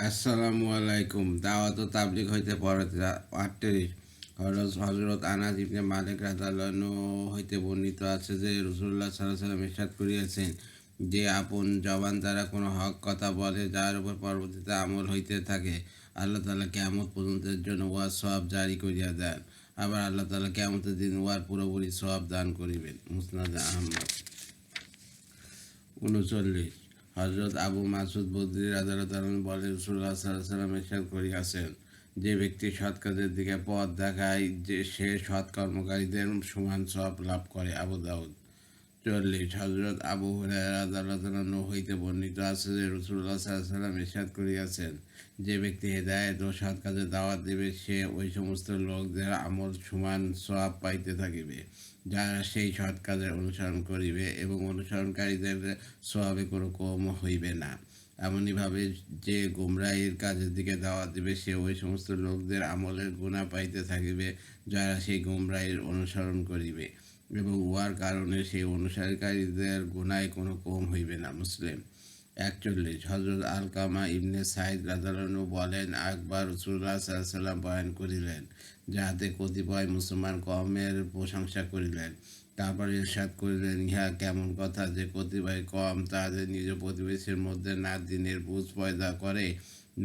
আসসালামু আলাইকুম। দাওয়াত ও তাবলীগ হইতে পড়া 38। হযরত আনাস ইবনে মালিক রাদিয়াল্লাহু আনহু হইতে বর্ণিত আছে যে রাসূলুল্লাহ সাল্লাল্লাহু আলাইহি ওয়াসাল্লাম ইরশাদ করিয়াছেন যে আপন জবান দ্বারা কোনো হক কথা বলে যার উপর পরবর্তীতে আমল হইতে থাকে, আল্লাহ তাআলা কিয়ামত পর্যন্তের জন্য উহার সওয়াব জারি করিয়া দেন। আবার আল্লাহ তাআলা কিয়ামতের দিন উহার পুরোপুরি সওয়াব দান করিবেন। মুসনাদ আহমদ। 39। হযরত আবু মাসউদ বদরি রাদিয়াল্লাহু তাআলা বলেন, রাসূলুল্লাহ সাল্লাল্লাহু আলাইহি ওয়াসাল্লাম ইরশাদ করিয়াছেন, যে ব্যক্তি সৎ কাজের দিকে পথ দেখায় যে সে সৎ কর্মকারীদের সমান সওয়াব লাভ করে। আবু দাউদ। 40। হযরত আবু হুরায়রা রাদিয়াল্লাহু তাআলা আনহু হইতে বর্ণিত আছে যে রাসূলুল্লাহ সাল্লাল্লাহু আলাইহি ওয়াসাল্লাম ইরশাদ করিয়াছেন, যে ব্যক্তি হেদায়েত ও সৎ কাজে দাওয়াত দিবে সে ওই সমস্ত লোকদের আমল সমান সওয়াব পাইতে থাকিবে যারা সেই সৎ কাজের অনুসরণ করিবে, এবং অনুসরণকারীদের সওয়াবে কোনো কম হইবে না। এমনিভাবে যে গোমরাহির কাজের দিকে দাওয়াত দিবে সে ওই সমস্ত লোকদের আমলের গুনাহ পাইতে থাকিবে যারা সেই গোমরাহির অনুসরণ করিবে, এবং উহার কারণে সেই অনুসারীকারীদের গুনায় কোনো কম হইবে না। মুসলিম। 41। হযরত আলকামা ইবনে সাইদ রাদিয়াল্লাহু আনহু বলেন, একবার রাসূলুল্লাহ সাল্লাল্লাহু আলাইহি ওয়াসাল্লাম বয়ান করিলেন, যাহাতে কতিপয় মুসলমান কওমের প্রশংসা করিলেন। তারপর ইরশাদ করিলেন, ইহা কেমন কথা যে কতিপয় কওম তাহাদের নিজ প্রতিবেশীর মধ্যে না দ্বীনের বুঝ পয়দা করে,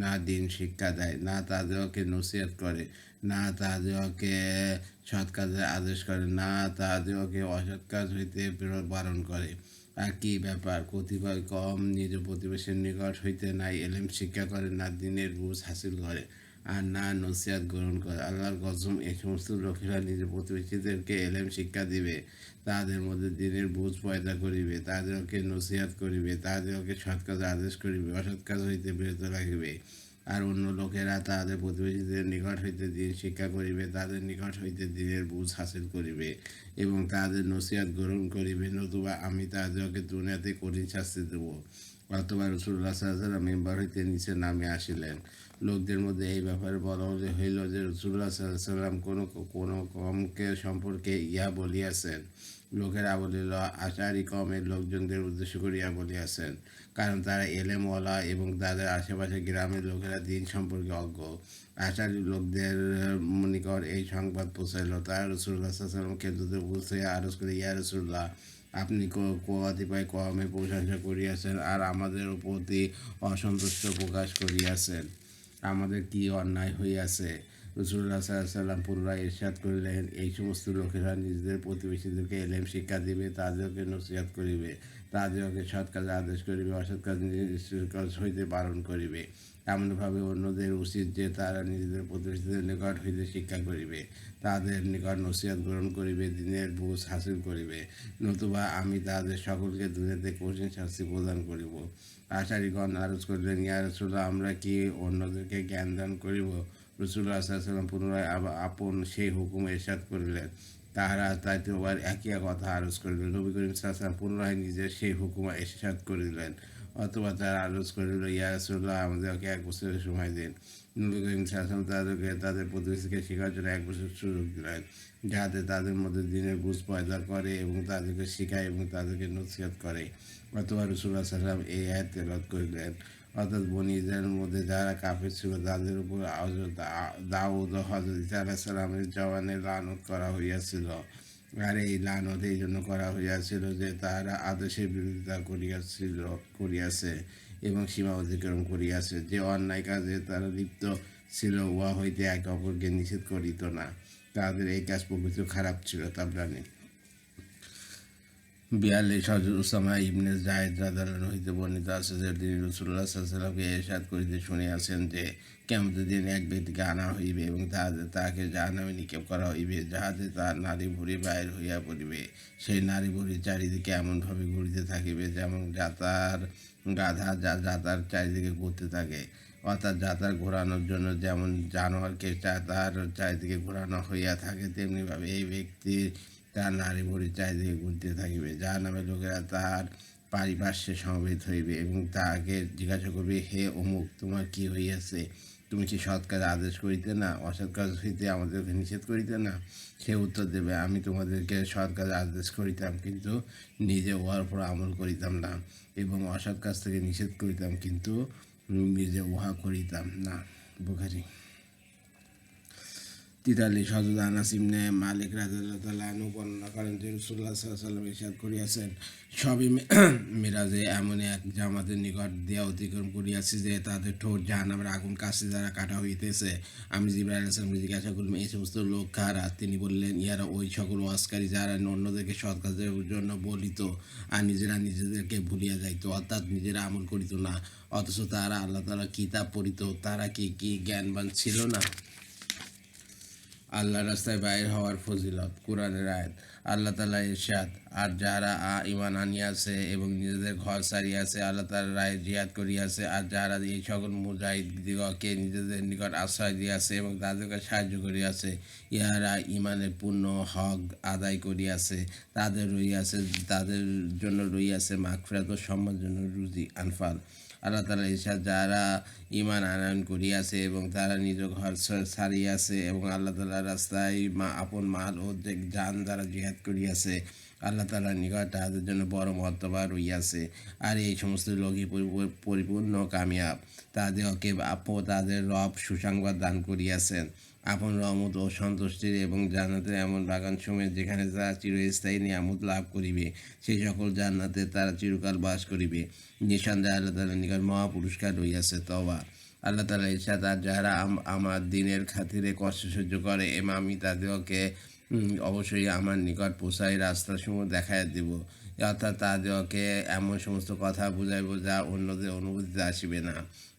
না দ্বীন শিক্ষা দেয়, না তাহাদিগকে নসিহত করে, না তাহাদিগকে সৎ কাজের আদেশ করে, না তাহাদিগকে অসৎ কাজ হইতে বারণ করে। আর কি ব্যাপার, কতিপয় কম নিজ প্রতিবেশীর নিকট হইতে না এলেম শিক্ষা করে, না দ্বীনের বুঝ হাসিল করে, আর না নসিহত গ্রহণ করে। আল্লাহর কসম, এই সমস্ত লোকেরা নিজ প্রতিবেশীদেরকে এলেম শিক্ষা দিবে, তাহাদের মধ্যে দ্বীনের বুঝ পয়দা করিবে, তাহাদেরকে নসিহত করিবে, তাহাদেরকে সৎ কাজে আদেশ করিবে, অসৎ কাজ হইতে বিরত রাখিবে। আর অন্য লোকেরা তাহাদের প্রতিবেশীদের নিকট হইতে দ্বীন শিক্ষা করিবে, তাদের নিকট হইতে দ্বীনের বুঝ হাসিল করিবে, এবং তাহাদের নসিহত গ্রহণ করিবে, নতুবা আমি তাহাদেরকে দুনিয়াতে কঠিন শাস্তি দেব। অথবা রাসূলুল্লাহ সাল্লাল্লাহু আলাইহি ওয়াসাল্লাম মিম্বার হইতে নিচে নামে আসিলেন। লোকদের মধ্যে এই ব্যাপারে বলা হইল যে রাসূলুল্লাহ সাল্লাল্লাহু আলাইহি ওয়াসাল্লাম কোনো কওমকে সম্পর্কে ইহা বলিয়াছেন। লোকেরা বলিল, আশারি কওমের লোকজনদের উদ্দেশ্য করিয়া বলিয়াছেন, কারণ তারা এলেমওয়ালা এবং তাদের আশেপাশে গ্রামের লোকেরা দ্বীন সম্পর্কে অজ্ঞ। আশারি লোকদের নিকট এই সংবাদ পৌঁছাইল। তারা রাসূলুল্লাহ সাল্লাল্লাহু আলাইহি ওয়াসাল্লামকে দূতে পৌঁছাইয়া আরজ করে, ইয়া রাসূলুল্লাহ, আপনি কতিপয় কওমের প্রশংসা করিয়াছেন আর আমাদের প্রতি অসন্তুষ্ট প্রকাশ করিয়াছেন, আমাদের কি অন্যায় হইয়াছে? রাসূলুল্লাহ সাল্লাল্লাহু আলাইহি ওয়াসাল্লাম পুনরায় ইরশাদ করিলেন, এই সমস্ত লোকেরা নিজেদের প্রতিবেশীদেরকে এলেম শিক্ষা দিবে, তাদেরকে নসিহত করিবে, তাদেরকে সৎ কাজে আদেশ করিবে, অসৎ কাজ হইতে বারণ করিবে। এমনভাবে অন্যদের উচিত যে তারা নিজেদের প্রতিবেশীদের নিকট হইতে শিক্ষা করিবে, তাদের নিকট নসিহত গ্রহণ করিবে, দ্বীনের বুঝ হাসিল করিবে, নতুবা আমি তাদের সকলকে দুনিয়াতে কঠিন শাস্তি প্রদান করিব। আশারিগণ আরজ করিলেন, ইয়া রাসূলুল্লাহ, আমরা কি অন্যদেরকে জ্ঞান দান করিব? রাসূলুল্লাহ সাল্লাল্লাহু আলাইহি ওয়াসাল্লাম পুনরায় আপন সেই হুকুম ইরশাদ করিলেন। তাহারা তাইতোবার একই কথা আরজ করিল। নবী করিম সাল্লাল্লাহু আলাইহি ওয়াসাল্লাম পুনরায় নিজের সেই হুকুম ইরশাদ করিলেন। অথবা তারা আরজ করিল, ইয়া রাসূলুল্লাহ, আমাদেরকে 1 বছরের সময় দিন। নবী করিম সাল্লাল্লাহু আলাইহি ওয়াসাল্লাম তাদেরকে তাদের প্রতিবেশীকে শেখার জন্য 1 বছর সুযোগ দিলেন, যাহাতে তাদের মধ্যে দ্বীনের বুঝ পয়দা করে এবং তাদেরকে শেখায় এবং তাদেরকে নসিহত করে। অথবা রাসূলুল্লাহ সাল্লাল্লাহু আলাইহি ওয়াসাল্লাম এই আয়াত তেলাওয়াত করিলেন, অর্থাৎ বনী ইসরায়েলের মধ্যে যারা কাফের ছিল তাদের উপর দাউদ ও হযরত ঈসা আলাইহিস সালামের জবানে লানত করা হইয়াছিল। আর এই লানত এই জন্য করা হইয়াছিল যে তাহারা আদেশের বিরোধিতা করিয়াছে এবং সীমা অতিক্রম করিয়াছে। যে অন্যায় কাজে তারা লিপ্ত ছিল উহা হইতে একে অপরকে নিষেধ করিত না। তাদের এই কাজ প্রকৃত খারাপ ছিল। তাবরানী। 42। হযরত উসামা ইবনে যায়েদ রাদিয়াল্লাহু আনহু হইতে বর্ণিত আছে যে তিনি রাসূলুল্লাহ সাল্লাল্লাহু আলাইহি ওয়াসাল্লামকে ইরশাদ করিতে শুনিয়াছেন যে কিয়ামতের দিন এক ব্যক্তিকে আনা হইবে এবং তাহাকে জাহান্নামে নিক্ষেপ করা হইবে, যাহাতে তাহার নাড়ী ভুঁড়ি বাহির হইয়া পড়িবে। সেই নাড়ী ভুঁড়ির চারিদিকে এমনভাবে ঘুরিতে থাকিবে যেমন গাধা যাতার চারিদিকে ঘুরতে থাকে, অর্থাৎ যাতার ঘোরানোর জন্য যেমন জানোয়ারকে তার চারিদিকে ঘোরানো হইয়া থাকে, তেমনিভাবে এই ব্যক্তি তার নারী ভুঁড়ি চারিদিকে ঘুরতে থাকিবে। জাহান্নামের লোকেরা তাহার পারিপার্শ্বে সমবেত হইবে এবং তাহাকে জিজ্ঞাসা করবে, হে অমুক, তোমার কি হইয়াছে? তুমি কি সৎ কাজ আদেশ করিতে না, অসৎ কাজ হইতে আমাদেরকে নিষেধ করিতে না? সে উত্তর দেবে, আমি তোমাদেরকে সৎ কাজ আদেশ করিতাম, কিন্তু নিজে উহার উপর আমল করিতাম না, এবং অসৎ কাজ থেকে নিষেধ করিতাম, কিন্তু নিজে উহা করিতাম না। বুখারী 43 হযরত আনাস ইবনে মালিক রাদিয়াল্লাহু তাআলা আনহু বর্ণনা করেন যে রাসূলুল্লাহ সাল্লাল্লাহু আলাইহি ওয়াসাল্লাম ইরশাদ করিয়াছেন, সবই মিরাজে এমন এক জামাতের নিকট দিয়া অতিক্রম করিয়াছি যে তাদের ঠোঁট জাহান্নামের আগুন কাশি দ্বারা কাটা হইতেছে। আমি জিবরাইল আলাইহিস সালামকে জিজ্ঞাসা করলাম, এই সমস্ত লোক কারা? তিনি বললেন, ইহারা ওই সকল ওয়াজকারী যারা অন্যদেরকে সৎ কাজের জন্য বলিত আর নিজেরা নিজেদেরকে ভুলিয়া যাইত, অর্থাৎ নিজেরা আমল করিত না, অথচ তারা আল্লাহ তাআলার কিতাব পড়িত। তারা কি জ্ঞানবান ছিল না? আল্লাহর রাস্তায় বাইর হওয়ার ফজিলত। কোরআনের আয়াত। আল্লাহ তাআলা ইরশাদ, আর যারা ঈমান আনিয়াছে এবং নিজেদের ঘর ছাড়িয়াছে আল্লাহ তাআলার রাহে জিহাদ করিয়াছে, আর যারা এই সকল মুজাহিদদিগকে নিজেদের নিকট আশ্রয় দিয়াছে এবং তাদেরকে সাহায্য করিয়াছে, ইহারা ঈমানের পূর্ণ হক আদায় করিয়াছে, তাদের জন্য রইয়াছে মাগফিরাত ও সম্মানজনক রুজি। আনফাল। আল্লাহ তাআলা ইরশাদ, যারা ঈমান আনয়ন করিয়াছে এবং তারা নিজ ঘর ছাড়িয়াছে এবং আল্লাহ তাআলার রাস্তায় আপন মাল ও জান দ্বারা জিহাদ করিয়াছে, আল্লাহ তাআলার নিকট তাহাদের জন্য বড় মর্তবা রইয়াছে। আর এই সমস্ত লোকই পরিপূর্ণ কামিয়াব। তাদেরকে তাদের রব সুসংবাদ দান করিয়াছেন আপন রহমত ও সন্তুষ্টির এবং জান্নাতের এমন বাগানসমূহে যেখানে তারা চিরস্থায়ী নিয়ামত লাভ করিবে, সেই সকল জান্নাতে তারা চিরকাল বাস করিবে। নিঃসন্দেহে আল্লাহ তাআলার নিকট মহা পুরস্কার রইয়াছে। তওবা। আল্লাহ তাআলা ইরশাদ, আর যারা আমার দ্বীনের খাতিরে কষ্ট সহ্য করে এবং আমি তাদেরকে অবশ্যই আমার নিকট পৌঁছাই রাস্তাসমূহ দেখাইয়া দিব, অর্থাৎ তাদেরকে এমন সমস্ত কথা বুঝাইব যা অন্যদের অনুভূতিতে আসিবে না।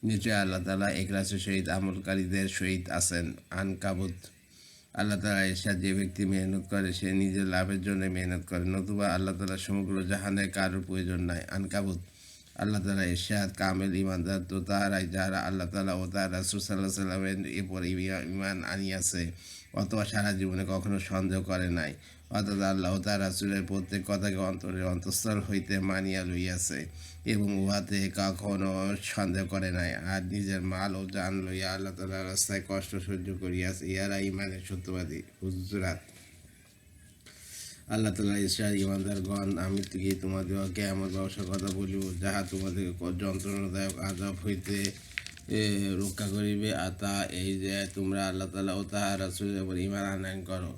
নিশ্চয়ই আল্লাহ তাআলা ইখলাসের সহিত আমলকারীদের সহিত আছেন। আনকাবুত। আল্লাহ তাআলা ইরশাদ, যে ব্যক্তি মেহনত করে সে নিজের লাভের জন্য মেহনত করে, নতুবা আল্লাহ তাআলা সমগ্র জাহানের কারোর প্রয়োজন নাই। আনকাবুত। আল্লাহ তাআলা ইরশাদ, কামেল ঈমানদার তো তারাই যারা আল্লাহ তাআলা ও তার রাসূল সাল্লাল্লাহু আলাইহি ওয়াসাল্লামের উপর ঈমান আনিয়াছে, অথবা সারা জীবনে কখনো সন্দেহ করে নাই, অর্থাৎ আল্লাহ ও তার রাসূলের প্রত্যেক কথাকে অন্তরের অন্তঃস্থল হইতে মানিয়া লইয়াছে এবং উহাতে কখনো সন্দেহ করে নাই, আর নিজের মাল ও জান লইয়া আল্লাহ তাআলার রাস্তায় কষ্ট সহ্য করিয়াছে, ইহারা ঈমানের সত্যবাদী। হুজুরাত। আল্লাহ তাআলা ইরশাদ, ঈমানদারগণ, আমি কি তোমাদিগকে এমন ব্যবসার কথা বলিব যাহা তোমাদের যন্ত্রণাদায়ক আযাব হইতে রক্ষা করিবে, আর তা এই যে তোমরা আল্লাহ তাআলা ও তাঁহার রাসূলের উপর ঈমান আনয়ন করো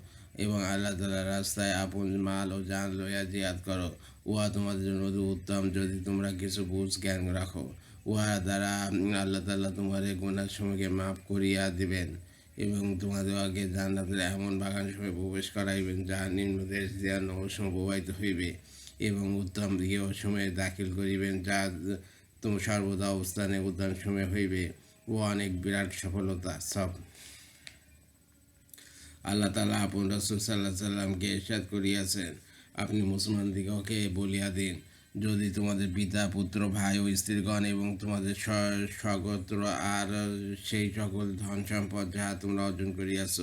এবং আল্লাহ তাআলার রাস্তায় আপন মাল ও জান লইয়া জিহাদ করো। উহা তোমাদের জন্য অতি উত্তম যদি তোমরা কিছু বুঝ জ্ঞান রাখো। উহা দ্বারা আল্লাহ তাআলা তোমাদের গুনাহসমূহকে মাফ করিয়া দিবেন এবং তোমাদেরকে জান্নাতের এমন বাগানসমূহে প্রবেশ করাইবেন যাহা নিম্নদেশ দিয়া নহরসমূহ প্রবাহিত হইবে, এবং উত্তম গৃহসমূহে দাখিল করিবেন যা তোমার সর্বদা অবস্থানে উদ্যানসমূহে হইবে। ও অনেক বিরাট সফলতা। সব। আল্লাহ তাআলা আপন রাসূল সাল্লাল্লাহু আলাইহি সাল্লামকে ইরশাদ করিয়াছেন, আপনি মুসলমানদিগকে বলিয়া দিন, যদি তোমাদের পিতা পুত্র ভাই ও স্ত্রীগণ এবং তোমাদের স্বগোত্র আর সেই সকল ধন সম্পদ যাহা তোমরা অর্জন করিয়াছ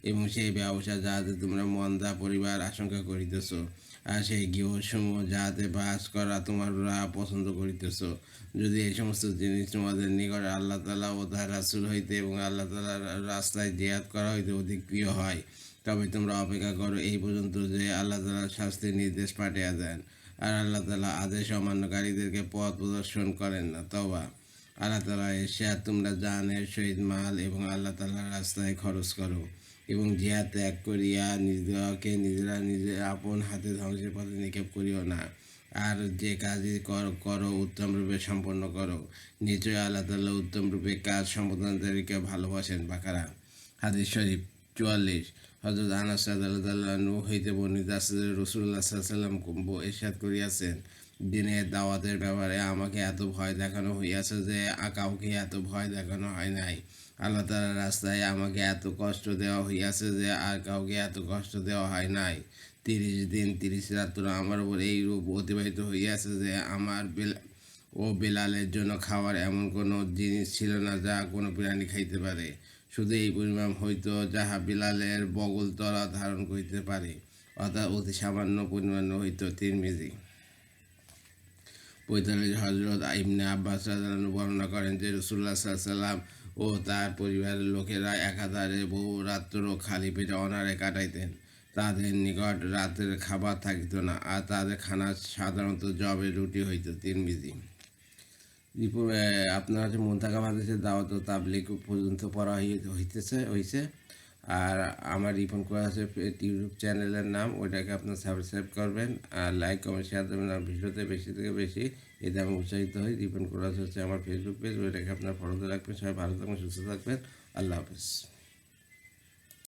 এবং সেই ব্যবসা যাহাতে তোমরা মন্দা পরিবার আশঙ্কা করিতেছ, আর সেই গৃহসমূহ যাহাতে বাস করা তোমরা পছন্দ করিতেছ, যদি এই সমস্ত জিনিস তোমাদের নিকট আল্লাহ তাআলা ও তাঁহার রাসূল হইতে এবং আল্লাহ তাআলার রাস্তায় জিহাদ করা হইতে অধিক প্রিয় হয়, তবে তোমরা অপেক্ষা করো এই পর্যন্ত যে আল্লাহ তাআলা শাস্তির নির্দেশ পাঠিয়ে দেন, আর আল্লাহ তাআলা আদেশ অমান্যকারীদেরকে পথ প্রদর্শন করেন না। তওবা। আল্লাহ তাআলা ইরশাদ, তোমরা জানের সহিত মাল এবং আল্লাহ তাআলার রাস্তায় খরচ করো এবং জিহাদ ত্যাগ করিয়া নিজেকে নিজের আপন হাতে ধ্বংসের পথে নিক্ষেপ করিও না, আর যে কাজই করো উত্তম রূপে সম্পন্ন করো। নিশ্চয়ই আল্লাহ তাআলা উত্তম রূপে কাজ সম্পাদনকারীকে ভালোবাসেন। বাকারা। হাদিস শরীফ 44। হযরত আনাস রাদিয়াল্লাহু আনহু হইতে বর্ণিত আছে যে রাসূলুল্লাহ সাল্লাল্লাহু আলাইহি ওয়াসাল্লাম ইরশাদ করিয়াছেন, দিনের দাওয়াতের ব্যাপারে আমাকে এত ভয় দেখানো হইয়াছে যে কাউকে এত ভয় দেখানো হয় নাই। আল্লাহ তাআলার রাস্তায় আমাকে এত কষ্ট দেওয়া হইয়াছে যে আর কাউকে এত কষ্ট দেওয়া হয় নাই। 30 দিন 30 রাত্র আমার উপর এই রূপ অতিবাহিত হইয়াছে যে আমার বেলালের জন্য খাওয়ার এমন কোনো জিনিস ছিল না যা কোনো প্রাণী খাইতে পারে, শুধু এই পরিমাণ হইত যাহা বিলালের বগল তলা ধারণ করিতে পারে, অর্থাৎ অতি সামান্য পরিমাণ হইত। তিরমিজি। 45। হযরত ইবনে আব্বাস রাদিয়াল্লাহু আনহু বর্ণনা করেন যে রাসূলুল্লাহ সাল্লাল্লাহু আলাইহি ওয়াসাল্লাম ও তার পরিবারের লোকেরা একাধারে বহু রাত্র খালি পেটে অনাহারে কাটাইতেন। তাদের নিকট রাতের খাবার থাকিত না, আর তাদের খানা সাধারণত জবের রুটি হইত। তিরমিজি। আপনার হচ্ছে মুনতাকা হাদিসের দাওয়াত ও তাবলীগ পর্যন্ত পড়া হইছে। আর আমার রিপন কোরআন ইউটিউব চ্যানেলের নাম, ওইটাকে আপনার সাবস্ক্রাইব করবেন আর লাইক কমেন্ট শেয়ার দেবেন। আর ভিডিওতে বেশি থেকে বেশি এতে আমি উৎসাহিত হই। রিপন কোরআন হচ্ছে আমার ফেসবুক পেজ, ওইটাকে আপনার ফলোতে রাখবেন। সবাই ভালো থাকবেন, সুস্থ থাকবেন। আল্লাহ হাফেজ।